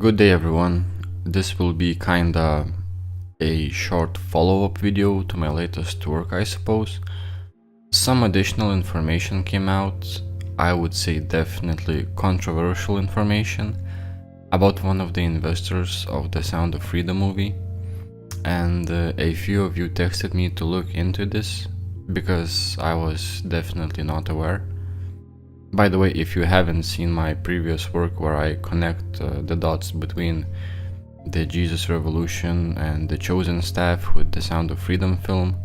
Good day everyone. This will be kinda a short follow-up video to my latest work, I suppose. Some additional information came out, I would say definitely controversial information, about one of the investors of the Sound of Freedom movie, and a few of you texted me to look into this because I was definitely not aware. By the way, if you haven't seen my previous work where I connect the dots between the Jesus Revolution and the Chosen Staff with the Sound of Freedom film,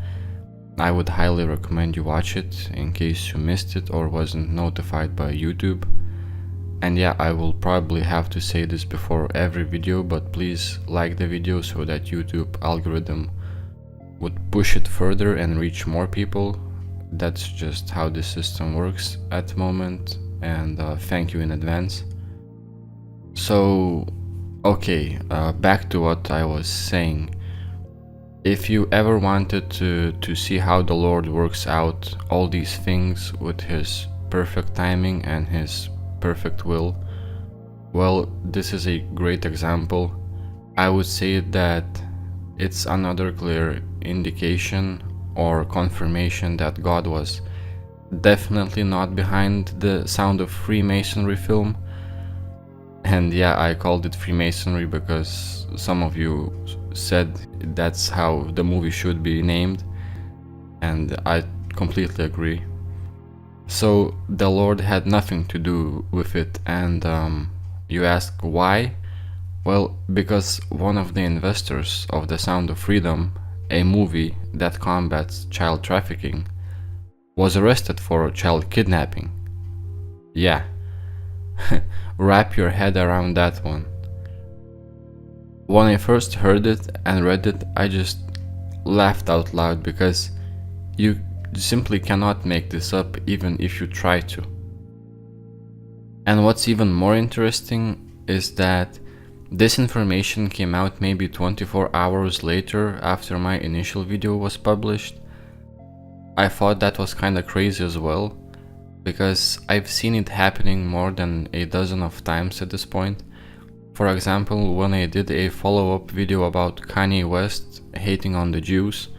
I would highly recommend you watch it in case you missed it or wasn't notified by YouTube. And yeah, I will probably have to say this before every video, but please like the video so that YouTube algorithm would push it further and reach more people. That's just how the system works at the moment, and thank you in advance. So, okay, back to what I was saying. If you ever wanted to see how the Lord works out all these things with His perfect timing and His perfect will, well, this is a great example. I would say that it's another clear indication or confirmation that God was definitely not behind the Sound of Freemasonry film. And yeah, I called it Freemasonry because some of you said that's how the movie should be named, and I completely agree. So the Lord had nothing to do with it, and you ask why? Well, because one of the investors of The Sound of Freedom, a movie that combats child trafficking, was arrested for child kidnapping. Yeah, wrap your head around that one. When I first heard it and read it, I just laughed out loud because you simply cannot make this up even if you try to. And what's even more interesting is that this information came out maybe 24 hours later after my initial video was published. I thought that was kinda crazy as well, because I've seen it happening more than a dozen of times at this point. For example, when I did a follow-up video about Kanye West hating on the Jews,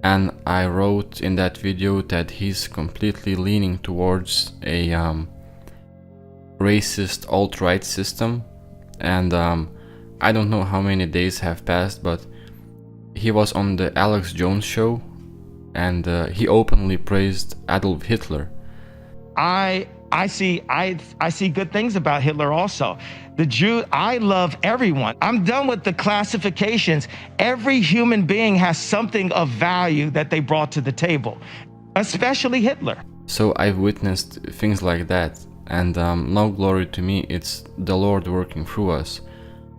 and I wrote in that video that he's completely leaning towards a racist alt-right system, and I don't know how many days have passed, but he was on the Alex Jones show, and he openly praised Adolf Hitler. I see good things about Hitler also. The Jew, I love everyone. I'm done with the classifications. Every human being has something of value that they brought to the table, especially Hitler. So I've witnessed things like that, and no glory to me, it's the Lord working through us,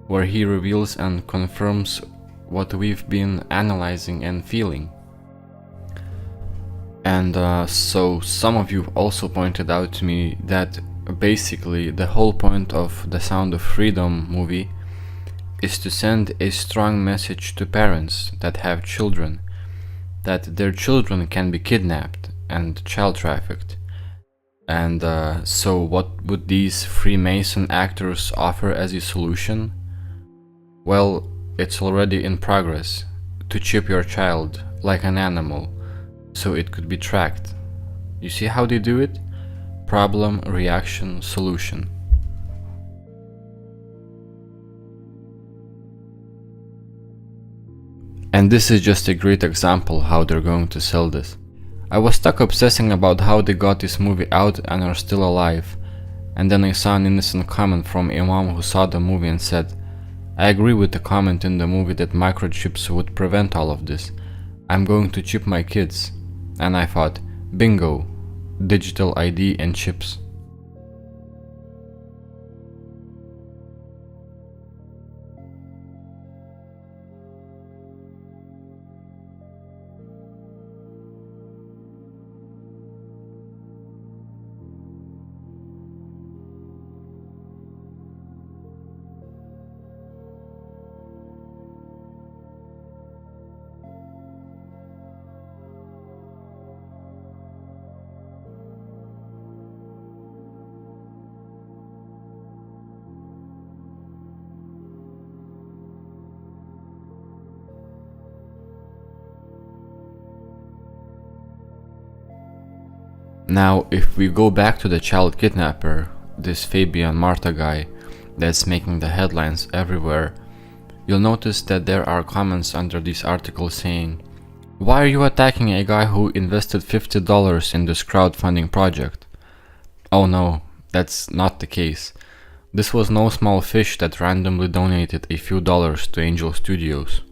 where He reveals and confirms what we've been analyzing and feeling. And so some of you also pointed out to me that basically the whole point of the Sound of Freedom movie is to send a strong message to parents that have children, that their children can be kidnapped and child trafficked. And so what would these Freemason actors offer as a solution? Well, it's already in progress, to chip your child like an animal, so it could be tracked. You see how they do it? Problem, reaction, solution. And this is just a great example how they're going to sell this. I was stuck obsessing about how they got this movie out and are still alive, and then I saw an innocent comment from a mom who saw the movie and said, "I agree with the comment in the movie that microchips would prevent all of this. I'm going to chip my kids." And I thought, bingo, digital ID and chips. Now, if we go back to the child kidnapper, this Fabian Marta guy that's making the headlines everywhere, you'll notice that there are comments under these articles saying, "Why are you attacking a guy who invested $50 in this crowdfunding project?" Oh no, that's not the case. This was no small fish that randomly donated a few dollars to Angel Studios.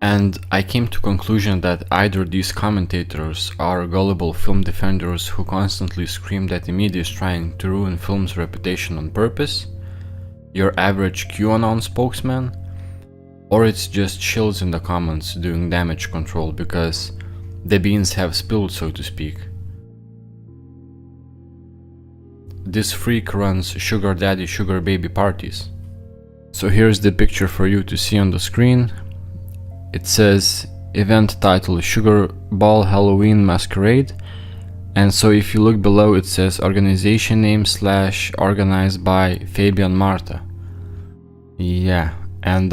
And I came to conclusion that either these commentators are gullible film defenders who constantly scream that the media is trying to ruin film's reputation on purpose, your average QAnon spokesman, or it's just chills in the comments doing damage control because the beans have spilled, so to speak. This freak runs sugar daddy sugar baby parties. So here's the picture for you to see on the screen. It says event title Sugar Ball Halloween Masquerade, and so if you look below it says organization name / organized by Fabian Marta. Yeah, and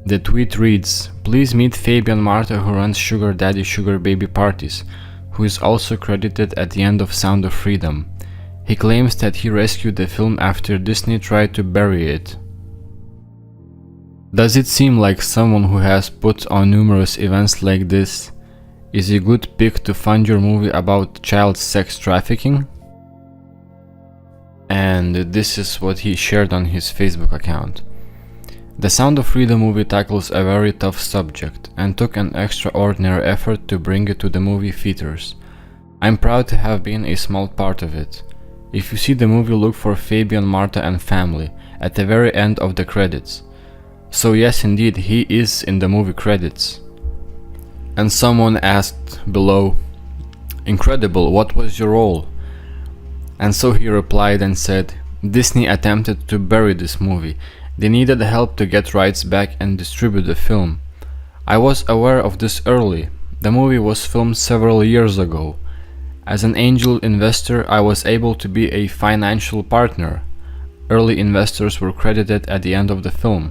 the tweet reads, "Please meet Fabian Marta who runs Sugar Daddy Sugar Baby Parties, who is also credited at the end of Sound of Freedom. He claims that he rescued the film after Disney tried to bury it." Does it seem like someone who has put on numerous events like this is a good pick to fund your movie about child sex trafficking? And this is what he shared on his Facebook account. The Sound of Freedom movie tackles a very tough subject and took an extraordinary effort to bring it to the movie theaters. I'm proud to have been a small part of it. If you see the movie, look for Fabian Marta and family at the very end of the credits. So yes, indeed, he is in the movie credits. And someone asked below, "Incredible, what was your role?" And so he replied and said, "Disney attempted to bury this movie. They needed help to get rights back and distribute the film. I was aware of this early. The movie was filmed several years ago. As an angel investor, I was able to be a financial partner. Early investors were credited at the end of the film."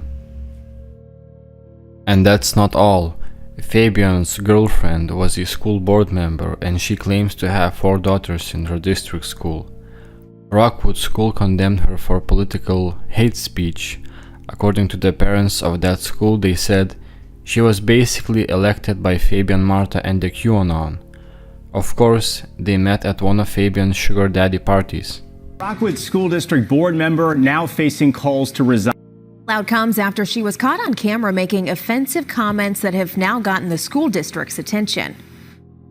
And that's not all. Fabian's girlfriend was a school board member and she claims to have 4 daughters in her district school. Rockwood School condemned her for political hate speech. According to the parents of that school, they said she was basically elected by Fabian Marta and the QAnon. Of course, they met at one of Fabian's sugar daddy parties. Rockwood School District board member now facing calls to resign. Loud comes after she was caught on camera making offensive comments that have now gotten the school district's attention.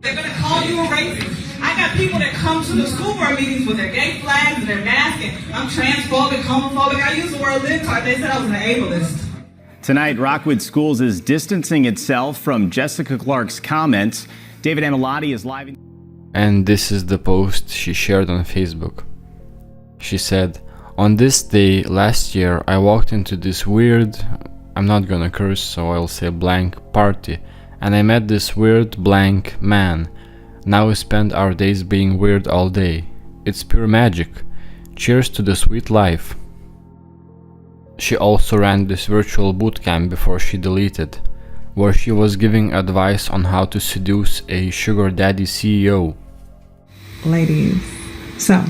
They're going to call you a racist. I got people that come to the school board meetings with their gay flags and their masks, and I'm transphobic, homophobic. I use the word libtard. They said I was an ableist. Tonight, Rockwood Schools is distancing itself from Jessica Clark's comments. David Amilati is live. And this is the post she shared on Facebook. She said, "On this day last year, I walked into this weird, I'm not gonna curse, so I'll say blank party, and I met this weird blank man. Now we spend our days being weird all day. It's pure magic. Cheers to the sweet life." She also ran this virtual bootcamp before she deleted, where she was giving advice on how to seduce a sugar daddy CEO. Ladies, so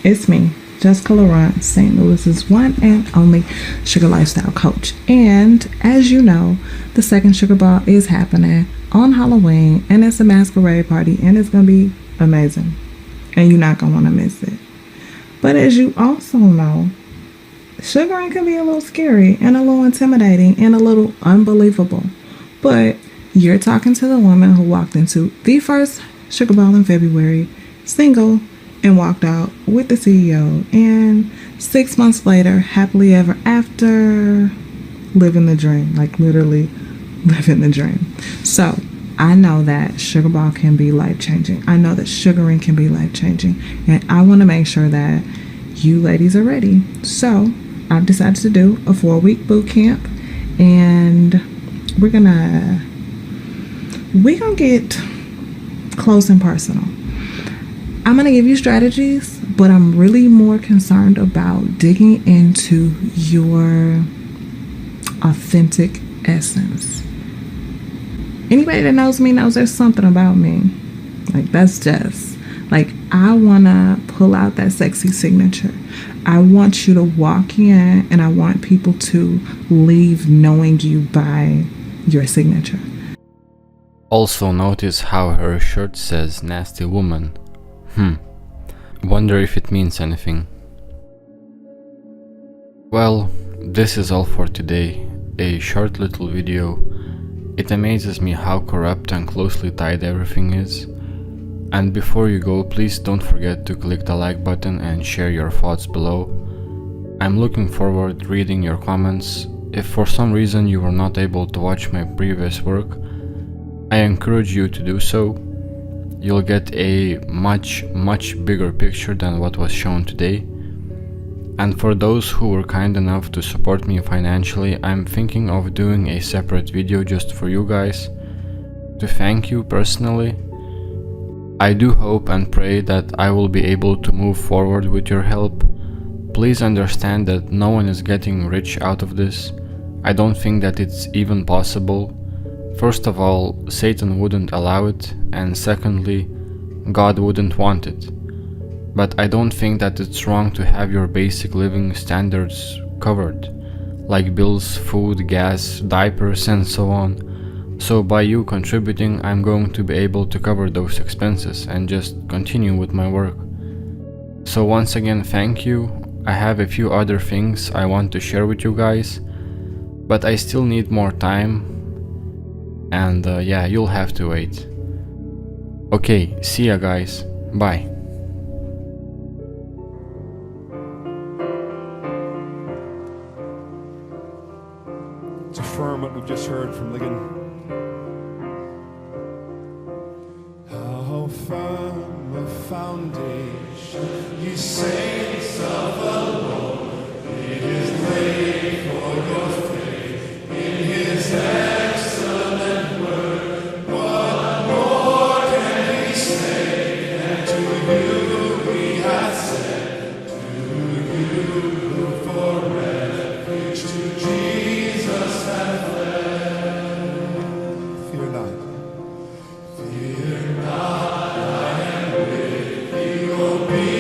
it's me, Jessica Laurent, St. Louis's one and only sugar lifestyle coach. And as you know, the second sugar ball is happening on Halloween, and it's a masquerade party, and it's gonna be amazing, and you're not gonna want to miss it. But as you also know, sugaring can be a little scary and a little intimidating and a little unbelievable. But you're talking to the woman who walked into the first sugar ball in February, single, and walked out with the CEO, and 6 months later, happily ever after, living the dream, like literally living the dream. So I know that sugar ball can be life-changing. I know that sugaring can be life-changing, and I want to make sure that you ladies are ready. So I've decided to do a 4-week boot camp, and we're gonna get close and personal. I'm gonna give you strategies, but I'm really more concerned about digging into your authentic essence. Anybody that knows me knows there's something about me. Like, that's just Like, I want to pull out that sexy signature. I want you to walk in and I want people to leave knowing you by your signature. Also notice how her shirt says nasty woman. Wonder if it means anything. Well, this is all for today. A short little video. It amazes me how corrupt and closely tied everything is. And before you go, please don't forget to click the like button and share your thoughts below. I'm looking forward to reading your comments. If for some reason you were not able to watch my previous work, I encourage you to do so. You'll get a much bigger picture than what was shown today. And for those who were kind enough to support me financially, I'm thinking of doing a separate video just for you guys, to thank you personally. I do hope and pray that I will be able to move forward with your help. Please understand that no one is getting rich out of this. I don't think that it's even possible. First of all, Satan wouldn't allow it, and secondly, God wouldn't want it. But I don't think that it's wrong to have your basic living standards covered, like bills, food, gas, diapers, and so on. So by you contributing, I'm going to be able to cover those expenses and just continue with my work. So once again, thank you. I have a few other things I want to share with you guys, but I still need more time, and yeah, you'll have to wait. Okay, see ya guys, bye. To affirm what we've just heard from Ligon. How firm a foundation, you saints of the Lord, it is laid for your faith in His excellent word. What more can we say than to you we have said, to you who for refuge to Jesus have fled. Fear not. Fear not, I am with you. Be